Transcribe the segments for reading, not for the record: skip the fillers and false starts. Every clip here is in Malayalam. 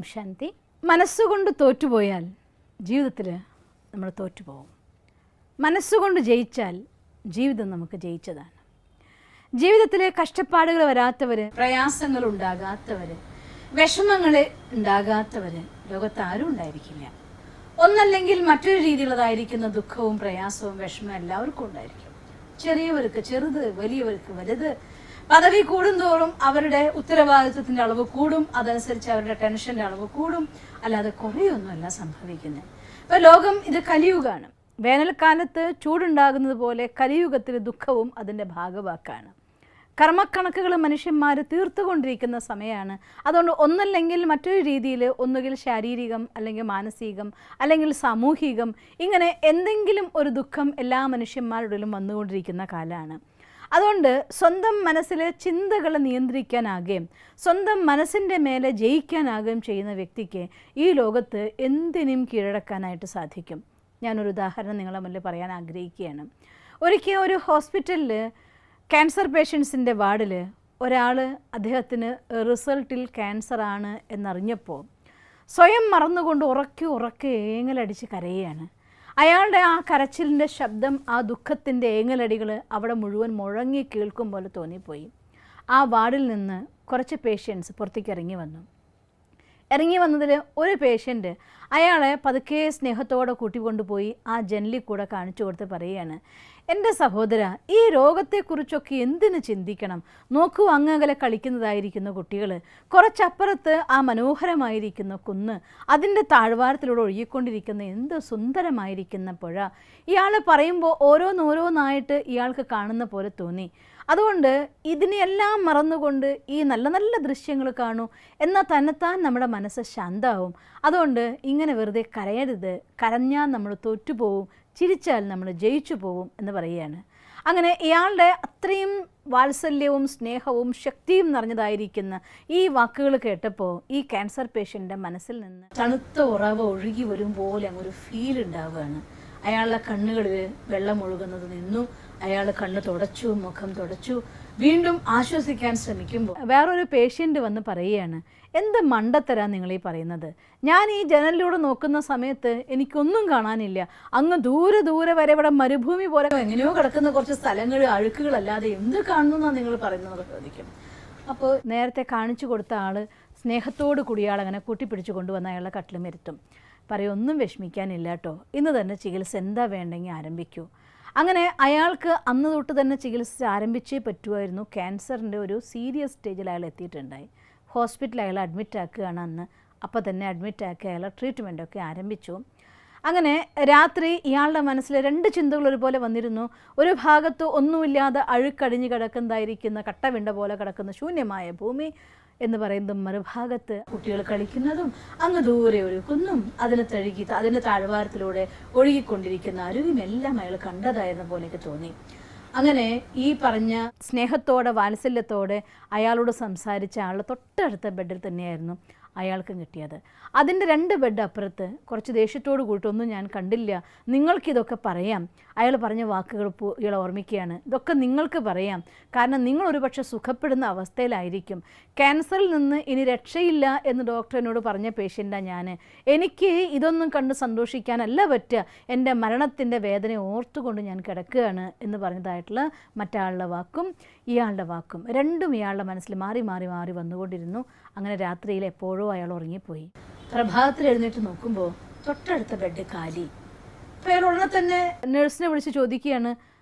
ഓം ശാന്തി. മനസ്സുകൊണ്ട് തോറ്റുപോയാൽ ജീവിതത്തിൽ നമ്മൾ തോറ്റുപോകും. മനസ്സുകൊണ്ട് ജയിച്ചാൽ ജീവിതം നമുക്ക് ജയിച്ചതാണ്. ജീവിതത്തിലെ കഷ്ടപ്പാടുകൾ വരാത്തവർ, പ്രയാസങ്ങൾ ഉണ്ടാകാത്തവർ, വിഷമങ്ങൾ ഉണ്ടാകാത്തവർ ലോകത്ത് ആരും ഉണ്ടായിരിക്കില്ല. ഒന്നല്ലെങ്കിൽ മറ്റൊരു രീതിയിലുള്ളതായിരിക്കുന്ന ദുഃഖവും പ്രയാസവും വിഷമവും എല്ലാവർക്കും ഉണ്ടായിരിക്കും. ചെറിയവർക്ക് ചെറുത്, വലിയവർക്ക് വലുത്. പദവി കൂടുന്തോറും അവരുടെ ഉത്തരവാദിത്വത്തിന്റെ അളവ് കൂടും, അതനുസരിച്ച് അവരുടെ ടെൻഷന്റെ അളവ് കൂടും. അല്ലാതെ കുറയൊന്നുമല്ല സംഭവിക്കുന്നത്. ഇപ്പൊ ലോകം ഇത് കലിയുഗമാണ്. വേനൽക്കാലത്ത് ചൂടുണ്ടാകുന്നത് പോലെ കലിയുഗത്തിൽ ദുഃഖവും അതിൻ്റെ ഭാഗവാക്കാണ്. കർമ്മക്കണക്കുകൾ മനുഷ്യന്മാർ തീർത്തുകൊണ്ടിരിക്കുന്ന സമയമാണ്. അതുകൊണ്ട് ഒന്നല്ലെങ്കിൽ മറ്റൊരു രീതിയിൽ, ഒന്നുകിൽ ശാരീരികം, അല്ലെങ്കിൽ മാനസികം, അല്ലെങ്കിൽ സാമൂഹികം, ഇങ്ങനെ എന്തെങ്കിലും ഒരു ദുഃഖം എല്ലാ മനുഷ്യന്മാരുടെയും വന്നുകൊണ്ടിരിക്കുന്ന കാലമാണ്. അതുകൊണ്ട് സ്വന്തം മനസ്സിലെ ചിന്തകളെ നിയന്ത്രിക്കാനാകുകയും സ്വന്തം മനസ്സിൻ്റെ മേലെ ജയിക്കാനാകുകയും ചെയ്യുന്ന വ്യക്തിക്ക് ഈ ലോകത്ത് എന്തിനും കീഴടക്കാനായിട്ട് സാധിക്കും. ഞാനൊരു ഉദാഹരണം നിങ്ങളെ മുന്നിൽ പറയാൻ ആഗ്രഹിക്കുകയാണ്. ഒരിക്കൽ ഒരു ഹോസ്പിറ്റലിൽ ക്യാൻസർ പേഷ്യൻസിൻ്റെ വാർഡിൽ ഒരാൾ അദ്ദേഹത്തിന് റിസൾട്ടിൽ ക്യാൻസറാണ് എന്നറിഞ്ഞപ്പോൾ സ്വയം മറന്നുകൊണ്ട് ഉറക്കെ ഏങ്ങലടിച്ച് കരയുകയാണ്. അയാളുടെ ആ കരച്ചിലിൻ്റെ ശബ്ദം, ആ ദുഃഖത്തിൻ്റെ ഏങ്ങലടികൾ അവിടെ മുഴുവൻ മുഴങ്ങി കേൾക്കും പോലെ തോന്നിപ്പോയി. ആ വാർഡിൽ നിന്ന് കുറച്ച് പേഷ്യൻസ് പുറത്തേക്ക് ഇറങ്ങി വന്നതിൽ ഒരു പേഷ്യൻ്റ് അയാളെ പതുക്കെ സ്നേഹത്തോടെ കൂട്ടിക്കൊണ്ടുപോയി ആ ജനലിൽ കൂടെ കാണിച്ചു കൊടുത്ത് പറയുകയാണ്, എൻ്റെ സഹോദര, ഈ രോഗത്തെക്കുറിച്ചൊക്കെ എന്തിനു ചിന്തിക്കണം? നോക്കൂ, അങ്ങകലെ കളിക്കുന്നതായിരിക്കുന്ന കുട്ടികൾ, കുറച്ചപ്പുറത്ത് ആ മനോഹരമായിരിക്കുന്ന കുന്ന്, അതിൻ്റെ താഴ്വാരത്തിലൂടെ ഒഴുകിക്കൊണ്ടിരിക്കുന്ന എന്ത് സുന്ദരമായിരിക്കുന്ന പുഴ. ഇയാൾ പറയുമ്പോൾ ഓരോന്നോരോന്നായിട്ട് ഇയാൾക്ക് കാണുന്ന പോലെ തോന്നി. അതുകൊണ്ട് ഇതിനെയെല്ലാം മറന്നുകൊണ്ട് ഈ നല്ല നല്ല ദൃശ്യങ്ങൾ കാണൂ, എന്നാൽ തന്നെത്താൻ നമ്മുടെ മനസ്സ് ശാന്തമാവും. അതുകൊണ്ട് ഇങ്ങനെ വെറുതെ കരയരുത്. കരഞ്ഞാൽ നമ്മൾ തോറ്റുപോകും, ചിരിച്ചാൽ നമ്മൾ ജയിച്ചു പോകും എന്ന് പറയുകയാണ്. അങ്ങനെ ഇയാളുടെ അത്രയും വാത്സല്യവും സ്നേഹവും ശക്തിയും നിറഞ്ഞതായിരിക്കുന്ന ഈ വാക്കുകൾ കേട്ടപ്പോൾ ഈ ക്യാൻസർ പേഷ്യൻ്റെ മനസ്സിൽ നിന്ന് തണുത്ത ഉറവ ഒഴുകി വരും പോലെ അങ്ങൊരു ഫീൽ ഉണ്ടാവുകയാണ്. അയാളുടെ കണ്ണുകളിൽ വെള്ളം ഒഴുകുന്നത് നിന്നു. അയാൾ കണ്ണ് തുടച്ചു, മുഖം തുടച്ചു, വീണ്ടും ആശ്വസിക്കാൻ ശ്രമിക്കുമ്പോൾ വേറൊരു പേഷ്യൻ്റ് വന്ന് പറയുകയാണ്, എന്ത് മണ്ടത്തരാ നിങ്ങളീ പറയുന്നത്? ഞാൻ ഈ ജനലിലൂടെ നോക്കുന്ന സമയത്ത് എനിക്കൊന്നും കാണാനില്ല. അങ്ങ് ദൂരെ വരെ ഇവിടെ മരുഭൂമി പോലെ എങ്ങനെയോ കിടക്കുന്ന കുറച്ച് സ്ഥലങ്ങൾ, അഴുക്കുകളല്ലാതെ എന്ത് കാണുന്നു എന്നാണ് നിങ്ങൾ പറയുന്നത് ചോദിക്കും. അപ്പോൾ നേരത്തെ കാണിച്ചു കൊടുത്ത ആൾ സ്നേഹത്തോടു കൂടി ആളങ്ങനെ കൂട്ടിപ്പിടിച്ചു കൊണ്ടുവന്ന് അയാളുടെ കട്ടിലും ഇരുത്തും. പറയും, ഒന്നും വിഷമിക്കാനില്ല കേട്ടോ, ഇന്ന് തന്നെ ചികിത്സ എന്താ വേണ്ടെങ്കിൽ ആരംഭിക്കൂ. അങ്ങനെ അയാൾക്ക് അന്ന് തൊട്ട് തന്നെ ചികിത്സ ആരംഭിച്ചേ പറ്റുമായിരുന്നു. ക്യാൻസറിൻ്റെ ഒരു സീരിയസ് സ്റ്റേജിൽ അയാൾ എത്തിയിട്ടുണ്ടായി. ഹോസ്പിറ്റലിൽ അയാൾ അഡ്മിറ്റ് ആക്കുകയാണ് അന്ന്. അപ്പോൾ തന്നെ അഡ്മിറ്റ് ആക്കി അയാൾ ട്രീറ്റ്മെൻറ്റൊക്കെ ആരംഭിച്ചു. അങ്ങനെ രാത്രി ഇയാളുടെ മനസ്സിൽ രണ്ട് ചിന്തകൾ ഒരുപോലെ വന്നിരുന്നു. ഒരു ഭാഗത്ത് ഒന്നുമില്ലാതെ അഴുക്കടിഞ്ഞ് കിടക്കുന്നതായിരിക്കുന്ന കട്ടവിണ്ട പോലെ കിടക്കുന്ന ശൂന്യമായ ഭൂമി എന്ന് പറയുന്നതും, മറുഭാഗത്ത് കുട്ടികൾ കളിക്കുന്നതും, അങ്ങ് ദൂരെ ഒരു കുന്നും, അതിന് തഴുകി അതിൻ്റെ താഴ്വാരത്തിലൂടെ ഒഴുകിക്കൊണ്ടിരിക്കുന്ന അരുവിയും എല്ലാം അയാൾ കണ്ടതായിരുന്ന പോലെയൊക്കെ തോന്നി. അങ്ങനെ ഈ പറഞ്ഞ സ്നേഹത്തോടെ വാത്സല്യത്തോടെ അയാളോട് സംസാരിച്ച ആളുടെ തൊട്ടടുത്ത ബെഡിൽ തന്നെയായിരുന്നു അയാൾക്കും കിട്ടിയത്. അതിൻ്റെ 2 ബെഡ് അപ്പുറത്ത് കുറച്ച് ദേഷ്യത്തോട് കൂട്ടൊന്നും ഞാൻ കണ്ടില്ല, നിങ്ങൾക്കിതൊക്കെ പറയാം. അയാൾ പറഞ്ഞ വാക്കുകൾ ഇയാൾ ഓർമ്മിക്കുകയാണ്. ഇതൊക്കെ നിങ്ങൾക്ക് പറയാം, കാരണം നിങ്ങൾ ഒരുപക്ഷെ സുഖപ്പെടുന്ന അവസ്ഥയിലായിരിക്കും. ക്യാൻസറിൽ നിന്ന് ഇനി രക്ഷയില്ല എന്ന് ഡോക്ടർ എന്നോട് പറഞ്ഞ പേഷ്യൻ്റാണ് ഞാൻ. എനിക്ക് ഇതൊന്നും കണ്ട് സന്തോഷിക്കാനല്ല പറ്റുക, എൻ്റെ മരണത്തിൻ്റെ വേദന ഓർത്തുകൊണ്ട് ഞാൻ കിടക്കുകയാണ് എന്ന് പറഞ്ഞതായിട്ടുള്ള മറ്റാളുടെ വാക്കും ഇയാളുടെ വാക്കും രണ്ടും ഇയാളുടെ മനസ്സിൽ മാറി വന്നുകൊണ്ടിരുന്നു. അങ്ങനെ രാത്രിയിൽ എപ്പോഴും അയാൾ ഉറങ്ങിപ്പോയി. പ്രഭാതത്തിൽ എഴുന്നേറ്റ് നോക്കുമ്പോൾ തൊട്ടടുത്ത ബെഡ് കാലി. അപ്പോൾ അയാൾ ഉടനെ തന്നെ നഴ്സിനെ വിളിച്ച് ചോദിക്കുകയാണ്,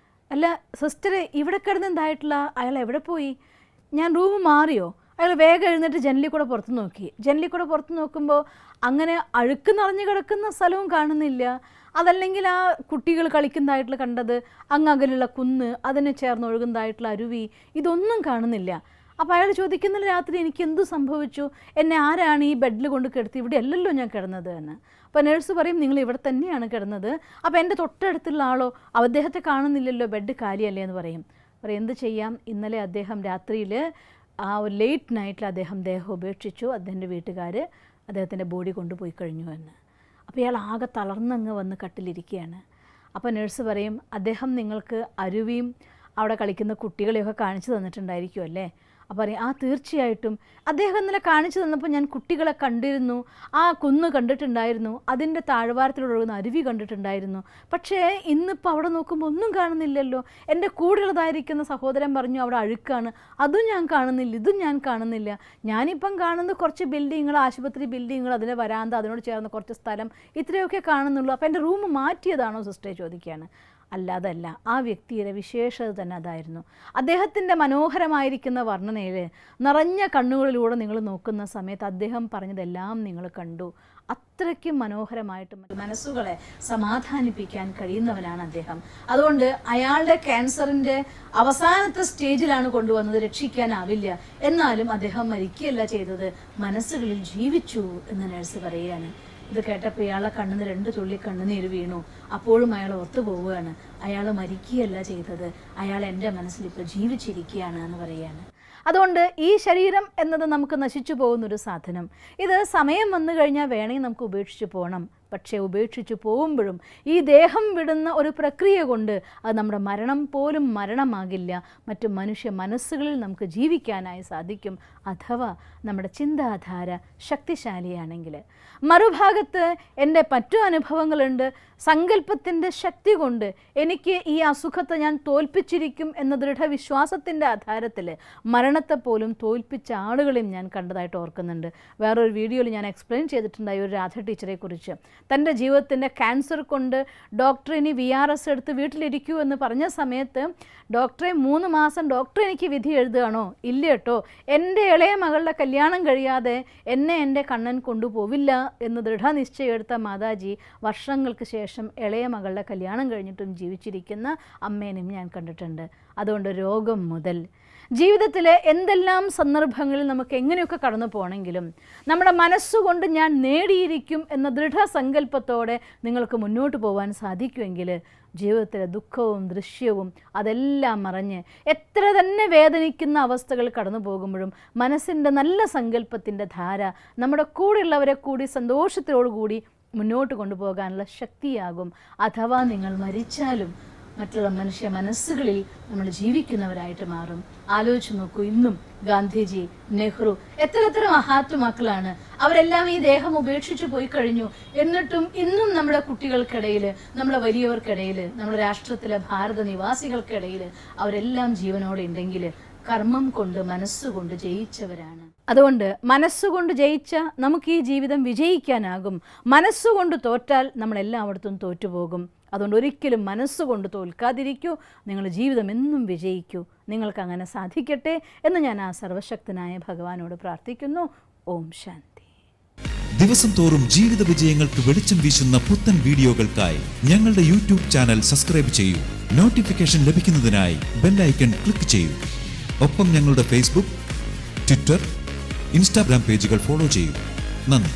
അല്ല സിസ്റ്ററെ, ഇവിടെ കിടന്നെന്തായിട്ടുള്ള അയാൾ എവിടെ പോയി? ഞാൻ റൂം മാറിയോ? അയാൾ വേഗം എഴുന്നേറ്റ് ജനലിൽ കൂടെ പുറത്ത് നോക്കി. ജനലിൽ കൂടെ പുറത്ത് നോക്കുമ്പോൾ അങ്ങനെ അഴുക്ക് നിറഞ്ഞു കിടക്കുന്ന സ്ഥലവും കാണുന്നില്ല. അതല്ലെങ്കിൽ ആ കുട്ടികൾ കളിക്കുന്നതായിട്ടുള്ള കണ്ടത്, അങ്ങകലുള്ള കുന്ന്, അതിനെ ചേർന്ന് ഒഴുകുന്നതായിട്ടുള്ള അരുവി, ഇതൊന്നും കാണുന്നില്ല. അപ്പോൾ അയാൾ ചോദിക്കുന്നില്ല, രാത്രി എനിക്ക് എന്തു സംഭവിച്ചു? എന്നെ ആരാണ് ഈ ബെഡിൽ കൊണ്ട് കിടത്തി? ഇവിടെ അല്ലല്ലോ ഞാൻ കിടന്നത് എന്ന്. അപ്പോൾ നേഴ്സ് പറയും, നിങ്ങൾ ഇവിടെ തന്നെയാണ് കിടന്നത്. അപ്പോൾ എൻ്റെ തൊട്ടടുത്തുള്ള ആളോ? അദ്ദേഹത്തെ കാണുന്നില്ലല്ലോ, ബെഡ് കാലിയല്ലേ എന്ന് പറയും. എന്ത് ചെയ്യാം, ഇന്നലെ അദ്ദേഹം രാത്രിയിൽ ആ ഒരു ലേറ്റ് നൈറ്റിൽ അദ്ദേഹം ദേഹം ഉപേക്ഷിച്ചു. അദ്ദേഹത്തിൻ്റെ വീട്ടുകാർ അദ്ദേഹത്തിൻ്റെ ബോഡി കൊണ്ടുപോയി കഴിഞ്ഞു എന്ന്. അപ്പോൾ ഇയാൾ ആകെ തളർന്നങ്ങ് വന്ന് കട്ടിലിരിക്കുകയാണ്. അപ്പോൾ നേഴ്സ് പറയും, അദ്ദേഹം നിങ്ങൾക്ക് അരുവിയും അവിടെ കളിക്കുന്ന കുട്ടികളെയൊക്കെ കാണിച്ചു തന്നിട്ടുണ്ടായിരിക്കും അല്ലേ? അപ്പോൾ പറയും തീർച്ചയായിട്ടും അദ്ദേഹം ഇന്നലെ കാണിച്ചു തന്നപ്പോൾ ഞാൻ കുട്ടികളെ കണ്ടിരുന്നു, ആ കുന്ന് കണ്ടിട്ടുണ്ടായിരുന്നു, അതിൻ്റെ താഴ്വാരത്തിലൂടെ ഒഴുകുന്ന അരുവി കണ്ടിട്ടുണ്ടായിരുന്നു. പക്ഷേ ഇന്നിപ്പോൾ അവിടെ നോക്കുമ്പോൾ ഒന്നും കാണുന്നില്ലല്ലോ. എൻ്റെ കൂടെയുള്ളതായിരിക്കുന്ന സഹോദരൻ പറഞ്ഞു അവിടെ അഴുക്കാണ്, അതും ഞാൻ കാണുന്നില്ല, ഇതും ഞാൻ കാണുന്നില്ല. ഞാനിപ്പം കാണുന്നത് കുറച്ച് ബിൽഡിങ്ങുകൾ, ആശുപത്രി ബിൽഡിങ്ങുകൾ, അതിൻ്റെ വരാന്ത, അതിനോട് ചേർന്ന് കുറച്ച് സ്ഥലം, ഇത്രയൊക്കെ കാണുന്നുള്ളൂ. അപ്പോൾ എൻ്റെ റൂം മാറ്റിയതാണോ സിസ്റ്ററെ ചോദിക്കുകയാണ്. അല്ലാതല്ല, ആ വ്യക്തിയുടെ വിശേഷത തന്നെ അതായിരുന്നു. അദ്ദേഹത്തിൻ്റെ മനോഹരമായിരിക്കുന്ന വർണ്ണനയിൽ നിറഞ്ഞ കണ്ണുകളിലൂടെ നിങ്ങൾ നോക്കുന്ന സമയത്ത് അദ്ദേഹം പറഞ്ഞതെല്ലാം നിങ്ങൾ കണ്ടു. അത്രയ്ക്കും മനോഹരമായിട്ട് മനസ്സുകളെ സമാധാനിപ്പിക്കാൻ കഴിയുന്നവനാണ് അദ്ദേഹം. അതുകൊണ്ട് അയാളുടെ ക്യാൻസറിൻ്റെ അവസാനത്തെ സ്റ്റേജിലാണ് കൊണ്ടുവന്നത്, രക്ഷിക്കാനാവില്ല. എന്നാലും അദ്ദേഹം മരിക്കുകയല്ല ചെയ്തത്, മനസ്സുകളിൽ ജീവിച്ചു എന്ന് നഴ്സ് പറയുകയാണ്. ഇത് കേട്ടപ്പോൾ ഇയാളെ കണ്ണിന് 2 തുള്ളി കണ്ണുനീര് വീണു. അപ്പോഴും അയാൾ ഒത്തു പോവുകയാണ്. അയാൾ മരിക്കുകയല്ല ചെയ്തത്, അയാൾ എൻ്റെ മനസ്സിൽ ഇപ്പോൾ ജീവിച്ചിരിക്കുകയാണ് എന്ന് പറയുകയാണ്. അതുകൊണ്ട് ഈ ശരീരം എന്നത് നമുക്ക് നശിച്ചു പോകുന്നൊരു സാധനം. ഇത് സമയം വന്നു കഴിഞ്ഞാൽ വേണമെങ്കിൽ നമുക്ക് ഉപേക്ഷിച്ച് പോകണം. പക്ഷേ ഉപേക്ഷിച്ച് പോകുമ്പോഴും ഈ ദേഹം വിടുന്ന ഒരു പ്രക്രിയ കൊണ്ട് അത് നമ്മുടെ മരണം പോലും മരണമാകില്ല. മറ്റു മനുഷ്യ മനസ്സുകളിൽ നമുക്ക് ജീവിക്കാനായി സാധിക്കും, അഥവാ നമ്മുടെ ചിന്താധാര ശക്തിശാലിയാണെങ്കിൽ. മറുഭാഗത്ത് എൻ്റെ മറ്റു അനുഭവങ്ങളുണ്ട്. സങ്കല്പത്തിൻ്റെ ശക്തി കൊണ്ട് എനിക്ക് ഈ അസുഖത്തെ ഞാൻ തോൽപ്പിച്ചിരിക്കും എന്ന ദൃഢവിശ്വാസത്തിൻ്റെ ആധാരത്തിൽ മരണത്തെ പോലും തോൽപ്പിച്ച ആളുകളെയും ഞാൻ കണ്ടതായിട്ട് ഓർക്കുന്നുണ്ട്. വേറൊരു വീഡിയോയിൽ ഞാൻ എക്സ്പ്ലെയിൻ ചെയ്തിട്ടുണ്ടായി ഒരു രാധ ടീച്ചറെ കുറിച്ച്. തൻ്റെ ജീവിതത്തിൻ്റെ ക്യാൻസർ കൊണ്ട് ഡോക്ടർ ഇനി VRS എടുത്ത് വീട്ടിലിരിക്കൂ എന്ന് പറഞ്ഞ സമയത്ത് ഡോക്ടറെ 3 മാസം ഡോക്ടർ എനിക്ക് വിധി എഴുതുകയാണോ? ഇല്ല കേട്ടോ, എൻ്റെ ഇളയ മകളുടെ കല്യാണം കഴിയാതെ എന്നെ എൻ്റെ കണ്ണൻ കൊണ്ടുപോവില്ല എന്ന് ദൃഢനിശ്ചയമെടുത്ത മാതാജി വർഷങ്ങൾക്ക് ശേഷം ഇളയ മകളുടെ കല്യാണം കഴിഞ്ഞിട്ടും ജീവിച്ചിരിക്കുന്ന അമ്മേനും ഞാൻ കണ്ടിട്ടുണ്ട്. അതുകൊണ്ട് രോഗം മുതൽ ജീവിതത്തിലെ എന്തെല്ലാം സന്ദർഭങ്ങളിൽ നമുക്ക് എങ്ങനെയൊക്കെ കടന്നു പോകണമെങ്കിലും നമ്മുടെ മനസ്സുകൊണ്ട് ഞാൻ നേടിയിരിക്കും എന്ന ദൃഢസങ്കല്പത്തോടെ നിങ്ങൾക്ക് മുന്നോട്ട് പോകാൻ സാധിക്കുമെങ്കിൽ ജീവിതത്തിലെ ദുഃഖവും ദൃശ്യവും അതെല്ലാം മറഞ്ഞ് എത്ര തന്നെ വേദനിക്കുന്ന അവസ്ഥകൾ കടന്നു പോകുമ്പോഴും മനസ്സിൻ്റെ നല്ല സങ്കല്പത്തിൻ്റെ ധാര നമ്മുടെ കൂടെയുള്ളവരെ കൂടി സന്തോഷത്തോടുകൂടി മുന്നോട്ട് കൊണ്ടുപോകാനുള്ള ശക്തിയാകും. അഥവാ നിങ്ങൾ മരിച്ചാലും മറ്റുള്ള മനുഷ്യ മനസ്സുകളിൽ നമ്മൾ ജീവിക്കുന്നവരായിട്ട് മാറും. ആലോചിച്ച് നോക്കൂ, ഇന്നും ഗാന്ധിജി, നെഹ്റു, എത്ര മഹാത്മാക്കളാണ്. അവരെല്ലാം ഈ ദേഹം ഉപേക്ഷിച്ച് പോയി കഴിഞ്ഞു. എന്നിട്ടും ഇന്നും നമ്മുടെ കുട്ടികൾക്കിടയിൽ, നമ്മുടെ വലിയവർക്കിടയിൽ, നമ്മുടെ രാഷ്ട്രത്തിലെ ഭാരത നിവാസികൾക്കിടയിൽ അവരെല്ലാം ജീവനോടെ ഉണ്ടെങ്കിൽ കർമ്മം കൊണ്ട് മനസ്സുകൊണ്ട് ജയിച്ചവരാണ്. അതുകൊണ്ട് മനസ്സുകൊണ്ട് ജയിച്ച നമുക്ക് ഈ ജീവിതം വിജയിക്കാനാകും. മനസ്സുകൊണ്ട് തോറ്റാൽ നമ്മളെല്ലായിടത്തും തോറ്റുപോകും. അതുകൊണ്ട് ഒരിക്കലും മനസ്സുകൊണ്ട് തോൽക്കാതിരിക്കൂ. നിങ്ങളുടെ ജീവിതം എന്നും വിജയിക്കൂ. നിങ്ങൾക്ക് അങ്ങനെ സാധിക്കട്ടെ എന്ന് ഞാൻ ആ സർവശക്തനായ ഭഗവാനോട് പ്രാർത്ഥിക്കുന്നു. ഓം ശാന്തി. ദിവസം തോറും ജീവിത വിജയങ്ങൾക്ക് വെളിച്ചം വീശുന്ന പുത്തൻ വീഡിയോകൾക്കായി ഞങ്ങളുടെ യൂട്യൂബ് ചാനൽ സബ്സ്ക്രൈബ് ചെയ്യൂ. നോട്ടിഫിക്കേഷൻ ലഭിക്കുന്നതിനായി ബെൽ ഐക്കൺ ക്ലിക്ക് ചെയ്യൂ. ഒപ്പം ഞങ്ങളുടെ ഫേസ്ബുക്ക്, ട്വിറ്റർ, ഇൻസ്റ്റാഗ്രാം പേജുകൾ ഫോളോ ചെയ്യൂ. നന്ദി.